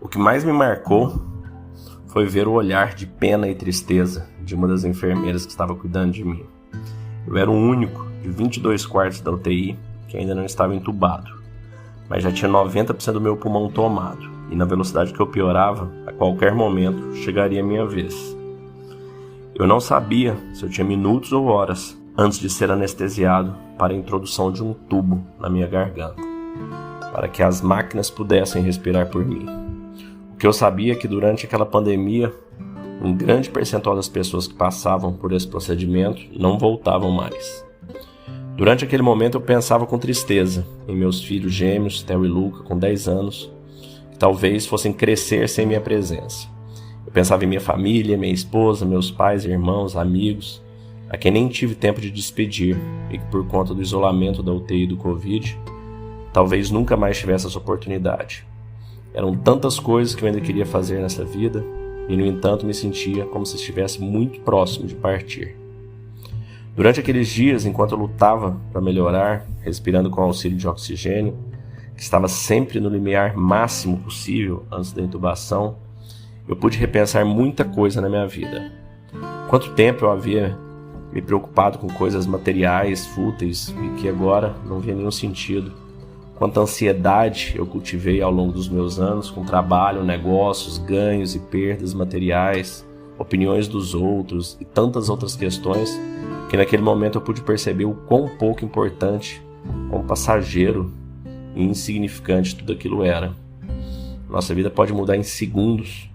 O que mais me marcou foi ver o olhar de pena e tristeza de uma das enfermeiras que estava cuidando de mim. Eu era o único de 22 quartos da UTI que ainda não estava entubado, mas já tinha 90% do meu pulmão tomado, e na velocidade que eu piorava, a qualquer momento chegaria a minha vez. Eu não sabia se eu tinha minutos ou horas antes de ser anestesiado para a introdução de um tubo na minha garganta, para que as máquinas pudessem respirar por mim. O que eu sabia é que durante aquela pandemia, um grande percentual das pessoas que passavam por esse procedimento não voltavam mais. Durante aquele momento eu pensava com tristeza em meus filhos gêmeos, Theo e Luca, com 10 anos, que talvez fossem crescer sem minha presença. Eu pensava em minha família, minha esposa, meus pais, irmãos, amigos, a quem nem tive tempo de despedir e que por conta do isolamento da UTI e do Covid, talvez nunca mais tivesse essa oportunidade. Eram tantas coisas que eu ainda queria fazer nessa vida e, no entanto, me sentia como se estivesse muito próximo de partir. Durante aqueles dias, enquanto eu lutava para melhorar, respirando com auxílio de oxigênio, que estava sempre no limiar máximo possível antes da intubação, eu pude repensar muita coisa na minha vida. Quanto tempo eu havia me preocupado com coisas materiais, fúteis, e que agora não via nenhum sentido. Quanta ansiedade eu cultivei ao longo dos meus anos com trabalho, negócios, ganhos e perdas materiais, opiniões dos outros e tantas outras questões que naquele momento eu pude perceber o quão pouco importante, quão passageiro e insignificante tudo aquilo era. Nossa vida pode mudar em segundos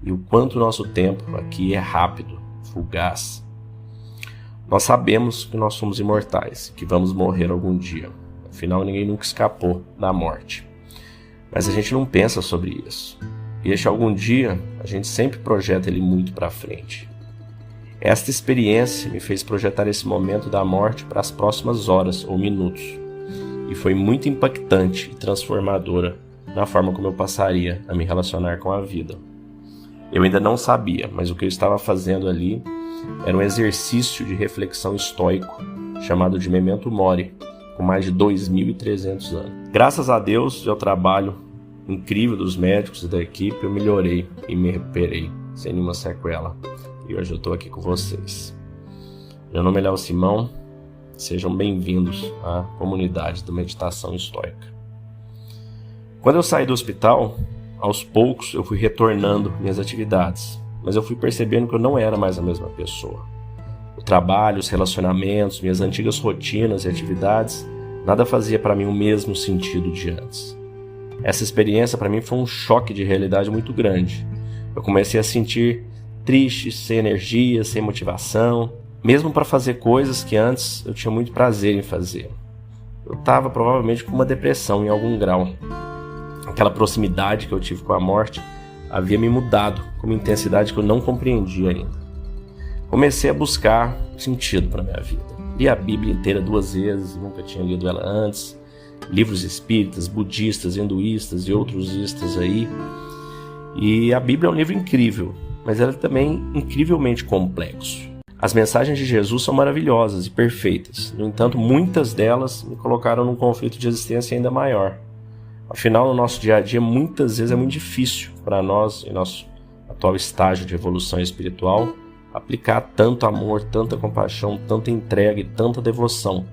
e o quanto o nosso tempo aqui é rápido, fugaz. Nós sabemos que nós somos imortais, que vamos morrer algum dia. Afinal, ninguém nunca escapou da morte. Mas a gente não pensa sobre isso. E este algum dia, a gente sempre projeta ele muito para frente. Esta experiência me fez projetar esse momento da morte para as próximas horas ou minutos. E foi muito impactante e transformadora na forma como eu passaria a me relacionar com a vida. Eu ainda não sabia, mas o que eu estava fazendo ali era um exercício de reflexão estoico, chamado de Memento Mori, com mais de 2.300 anos. Graças a Deus e ao trabalho incrível dos médicos e da equipe, eu melhorei e me recuperei, sem nenhuma sequela. E hoje eu estou aqui com vocês. Meu nome é Léo Simão, sejam bem-vindos à comunidade da Meditação Estoica. Quando eu saí do hospital, aos poucos eu fui retornando minhas atividades, mas eu fui percebendo que eu não era mais a mesma pessoa. O trabalho, os relacionamentos, minhas antigas rotinas e atividades, nada fazia para mim o mesmo sentido de antes. Essa experiência para mim foi um choque de realidade muito grande. Eu comecei a sentir triste, sem energia, sem motivação, mesmo para fazer coisas que antes eu tinha muito prazer em fazer. Eu estava provavelmente com uma depressão em algum grau. Aquela proximidade que eu tive com a morte havia me mudado com uma intensidade que eu não compreendia ainda. Comecei a buscar sentido para a minha vida. Li a Bíblia inteira 2 vezes, nunca tinha lido ela antes. Livros espíritas, budistas, hinduístas e outros istas aí. E a Bíblia é um livro incrível, mas ela é também incrivelmente complexo. As mensagens de Jesus são maravilhosas e perfeitas. No entanto, muitas delas me colocaram num conflito de existência ainda maior. Afinal, no nosso dia a dia, muitas vezes é muito difícil para nós, em nosso atual estágio de evolução espiritual, aplicar tanto amor, tanta compaixão, tanta entrega e tanta devoção,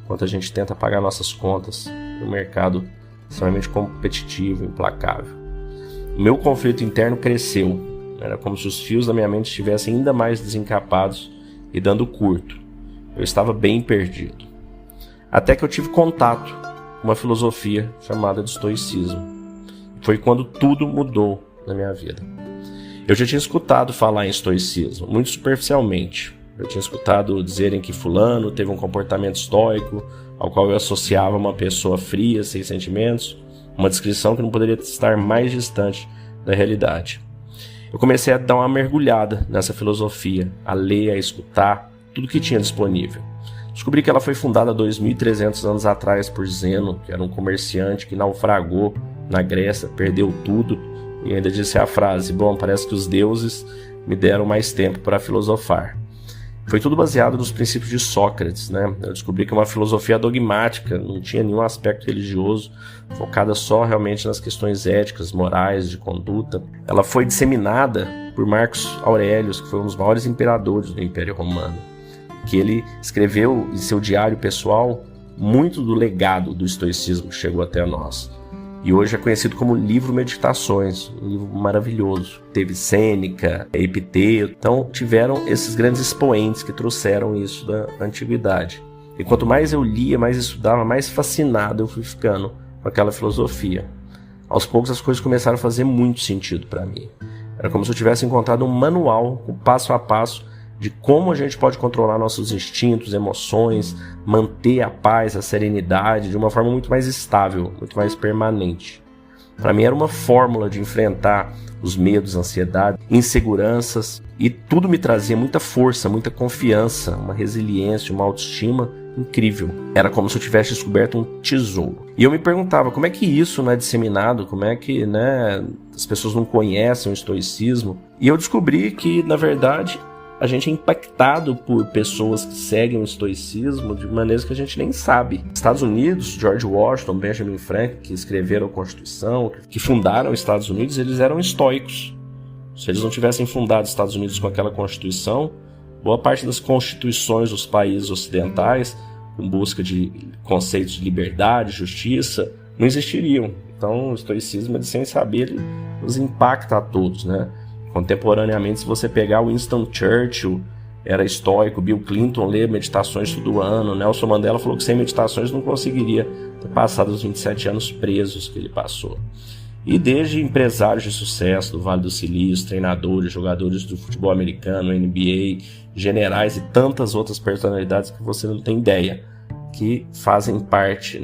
enquanto a gente tenta pagar nossas contas no mercado extremamente competitivo e implacável. O meu conflito interno cresceu. Era como se os fios da minha mente estivessem ainda mais desencapados e dando curto. Eu estava bem perdido. Até que eu tive contato com uma filosofia chamada de estoicismo. Foi quando tudo mudou na minha vida. Eu já tinha escutado falar em estoicismo, muito superficialmente. Eu tinha escutado dizerem que fulano teve um comportamento estoico, ao qual eu associava uma pessoa fria, sem sentimentos, uma descrição que não poderia estar mais distante da realidade. Eu comecei a dar uma mergulhada nessa filosofia, a ler, a escutar, tudo que tinha disponível. Descobri que ela foi fundada 2.300 anos atrás por Zeno, que era um comerciante que naufragou na Grécia, perdeu tudo e ainda disse a frase: bom, parece que os deuses me deram mais tempo para filosofar. foi tudo baseado nos princípios de Sócrates, né? Eu descobri que é uma filosofia dogmática, não tinha nenhum aspecto religioso, focada só realmente nas questões éticas, morais, de conduta. Ela foi disseminada por Marcos Aurelius, que foi um dos maiores imperadores do Império Romano, que ele escreveu em seu diário pessoal muito do legado do estoicismo que chegou até nós. E hoje é conhecido como livro Meditações, um livro maravilhoso. Teve Sêneca, Epiteto, então tiveram esses grandes expoentes que trouxeram isso da antiguidade. E quanto mais eu lia, mais estudava, mais fascinado eu fui ficando com aquela filosofia. Aos poucos as coisas começaram a fazer muito sentido para mim. Era como se eu tivesse encontrado um manual, um passo a passo, de como a gente pode controlar nossos instintos, emoções, manter a paz, a serenidade de uma forma muito mais estável, muito mais permanente. Para mim era uma fórmula de enfrentar os medos, ansiedade, inseguranças, e tudo me trazia muita força, muita confiança, uma resiliência, uma autoestima incrível. Era como se eu tivesse descoberto um tesouro. E eu me perguntava, como é que isso não é disseminado? Como é que, as pessoas não conhecem o estoicismo? E eu descobri que, na verdade, a gente é impactado por pessoas que seguem o estoicismo de maneiras que a gente nem sabe. Nos Estados Unidos, George Washington, Benjamin Franklin, que escreveram a Constituição, que fundaram os Estados Unidos, eles eram estoicos. Se eles não tivessem fundado os Estados Unidos com aquela Constituição, boa parte das constituições dos países ocidentais, em busca de conceitos de liberdade, justiça, não existiriam. Então, o estoicismo, ele, sem saber, ele nos impacta a todos, né? Contemporaneamente, se você pegar Winston Churchill, era estoico, Bill Clinton lê meditações todo ano, Nelson Mandela falou que sem meditações não conseguiria ter passado os 27 anos presos que ele passou. E desde empresários de sucesso do Vale do Silício, treinadores, jogadores do futebol americano, NBA, generais e tantas outras personalidades que você não tem ideia, que fazem parte,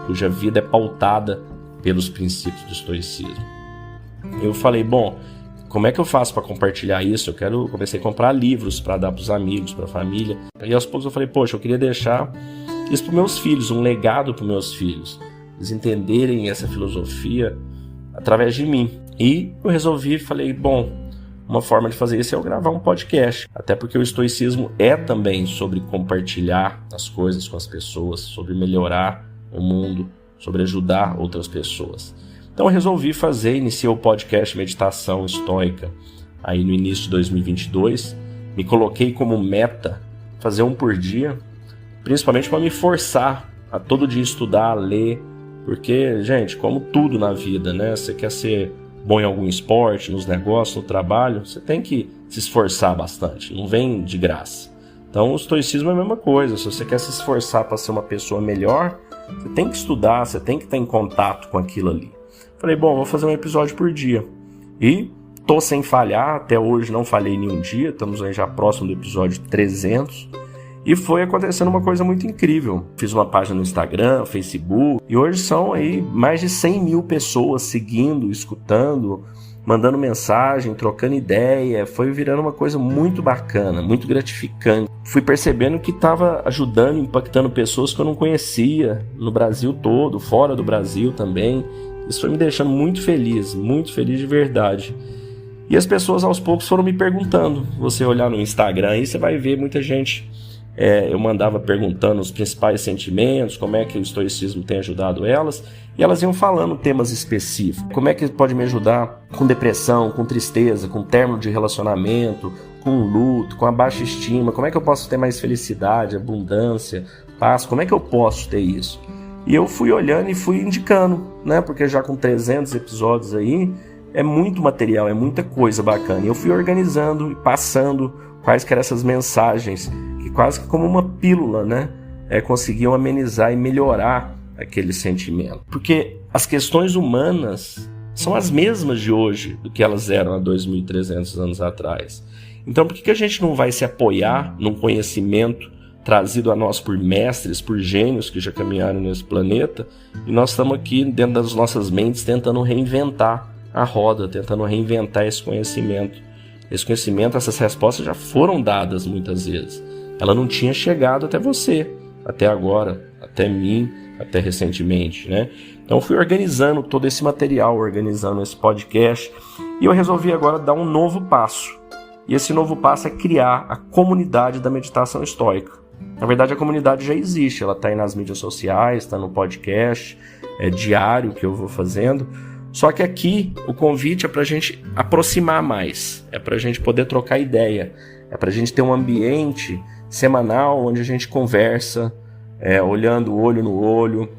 cuja vida é pautada pelos princípios do estoicismo. Eu falei, bom, como é que eu faço para compartilhar isso? Comecei a comprar livros para dar para os amigos, para a família. E aos poucos eu falei, poxa, eu queria deixar isso para os meus filhos, um legado para os meus filhos. Eles entenderem essa filosofia através de mim. E eu falei, bom, uma forma de fazer isso é eu gravar um podcast. Até porque o estoicismo é também sobre compartilhar as coisas com as pessoas, sobre melhorar o mundo, sobre ajudar outras pessoas. Então eu resolvi iniciei o podcast Meditação Estoica aí no início de 2022. Me coloquei como meta fazer um por dia, principalmente para me forçar a todo dia estudar, ler, porque, gente, como tudo na vida, né? Você quer ser bom em algum esporte, nos negócios, no trabalho, você tem que se esforçar bastante, não vem de graça. Então o estoicismo é a mesma coisa, se você quer se esforçar para ser uma pessoa melhor, você tem que estudar, você tem que estar em contato com aquilo ali. Falei, bom, vou fazer um episódio por dia. E tô sem falhar, até hoje não falhei nenhum dia, estamos aí já próximo do episódio 300. E foi acontecendo uma coisa muito incrível. Fiz uma página no Instagram, Facebook, e hoje são aí mais de 100 mil pessoas seguindo, escutando, mandando mensagem, trocando ideia. Foi virando uma coisa muito bacana, muito gratificante. Fui percebendo que estava ajudando, impactando pessoas que eu não conhecia no Brasil todo, fora do Brasil também. Isso foi me deixando muito feliz de verdade. E as pessoas aos poucos foram me perguntando. Você olhar no Instagram aí, você vai ver muita gente. Eu mandava perguntando os principais sentimentos, como é que o estoicismo tem ajudado elas, e elas iam falando temas específicos. Como é que pode me ajudar com depressão, com tristeza, com término de relacionamento, com luto, com a baixa estima, como é que eu posso ter mais felicidade, abundância, paz, como é que eu posso ter isso? E eu fui olhando e fui indicando, né? Porque já com 300 episódios aí, é muito material, é muita coisa bacana. E eu fui organizando e passando quais que eram essas mensagens, que quase que como uma pílula, né? Conseguiam amenizar e melhorar aquele sentimento. Porque as questões humanas são as mesmas de hoje do que elas eram há 2.300 anos atrás. Então por que a gente não vai se apoiar num conhecimento trazido a nós por mestres, por gênios que já caminharam nesse planeta, e nós estamos aqui dentro das nossas mentes tentando reinventar a roda, tentando reinventar esse conhecimento. Esse conhecimento, essas respostas já foram dadas muitas vezes. Ela não tinha chegado até você, até agora, até mim, até recentemente, né? Então eu fui organizando todo esse material, organizando esse podcast, e eu resolvi agora dar um novo passo. E esse novo passo é criar a comunidade da meditação estoica. Na verdade, a comunidade já existe, ela está aí nas mídias sociais, está no podcast, é diário que eu vou fazendo. Só que aqui o convite é para a gente aproximar mais, é para a gente poder trocar ideia, é para a gente ter um ambiente semanal onde a gente conversa, olhando o olho no olho,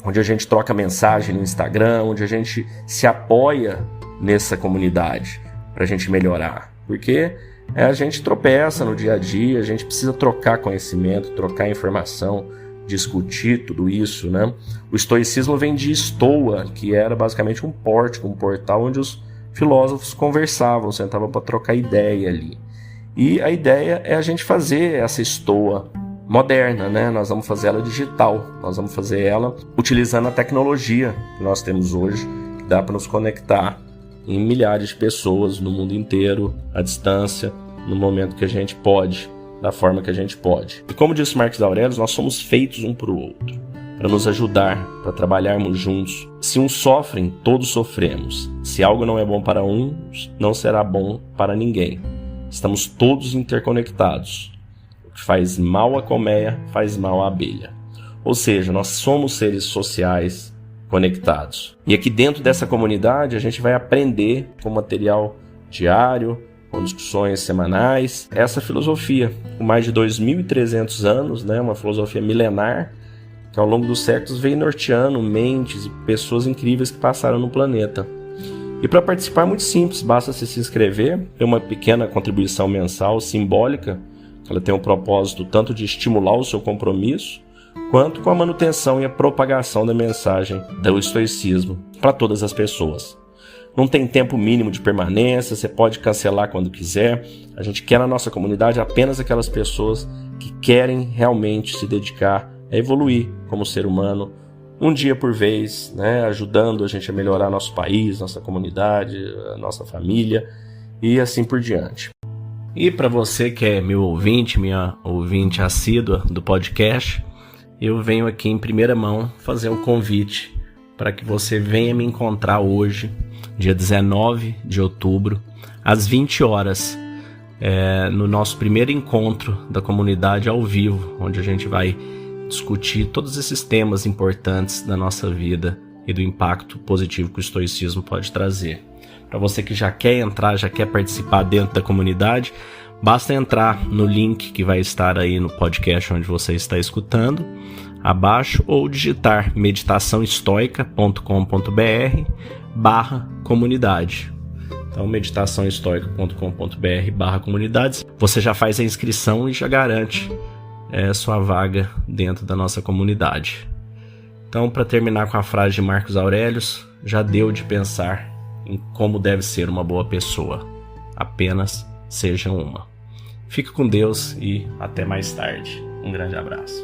onde a gente troca mensagem no Instagram, onde a gente se apoia nessa comunidade para a gente melhorar. Porque a gente tropeça no dia a dia, a gente precisa trocar conhecimento, trocar informação, discutir tudo isso, né? O estoicismo vem de estoa, que era basicamente um pórtico, um portal onde os filósofos conversavam, sentavam para trocar ideia ali. E a ideia é a gente fazer essa estoa moderna, né? Nós vamos fazer ela digital, nós vamos fazer ela utilizando a tecnologia que nós temos hoje, que dá para nos conectar em milhares de pessoas no mundo inteiro, à distância, no momento que a gente pode, da forma que a gente pode. E como disse Marcos Aurelius, nós somos feitos um para o outro, para nos ajudar, para trabalharmos juntos. Se uns sofrem, todos sofremos. Se algo não é bom para uns, não será bom para ninguém. Estamos todos interconectados. O que faz mal à colmeia, faz mal à abelha. Ou seja, nós somos seres sociais conectados. E aqui dentro dessa comunidade a gente vai aprender com material diário, com discussões semanais, essa filosofia, com mais de 2.300 anos, né, uma filosofia milenar, que ao longo dos séculos veio norteando mentes e pessoas incríveis que passaram no planeta. E para participar é muito simples, basta você se inscrever, ter uma pequena contribuição mensal simbólica, ela tem um propósito tanto de estimular o seu compromisso, quanto com a manutenção e a propagação da mensagem do estoicismo para todas as pessoas. Não tem tempo mínimo de permanência, você pode cancelar quando quiser. A gente quer na nossa comunidade apenas aquelas pessoas que querem realmente se dedicar a evoluir como ser humano, um dia por vez, né, ajudando a gente a melhorar nosso país, nossa comunidade, a nossa família e assim por diante. E para você que é meu ouvinte, minha ouvinte assídua do podcast, eu venho aqui em primeira mão fazer um convite para que você venha me encontrar hoje, dia 19 de outubro, às 20 horas, no nosso primeiro encontro da comunidade ao vivo, onde a gente vai discutir todos esses temas importantes da nossa vida e do impacto positivo que o estoicismo pode trazer. Para você que já quer entrar, já quer participar dentro da comunidade, basta entrar no link que vai estar aí no podcast onde você está escutando, abaixo, ou digitar meditaçãoestoica.com.br/comunidade. Então, meditaçãoestoica.com.br/comunidades. Você já faz a inscrição e já garante sua vaga dentro da nossa comunidade. Então, para terminar com a frase de Marcos Aurelius, já deu de pensar em como deve ser uma boa pessoa. Apenas seja uma. Fique com Deus e até mais tarde. Um grande abraço.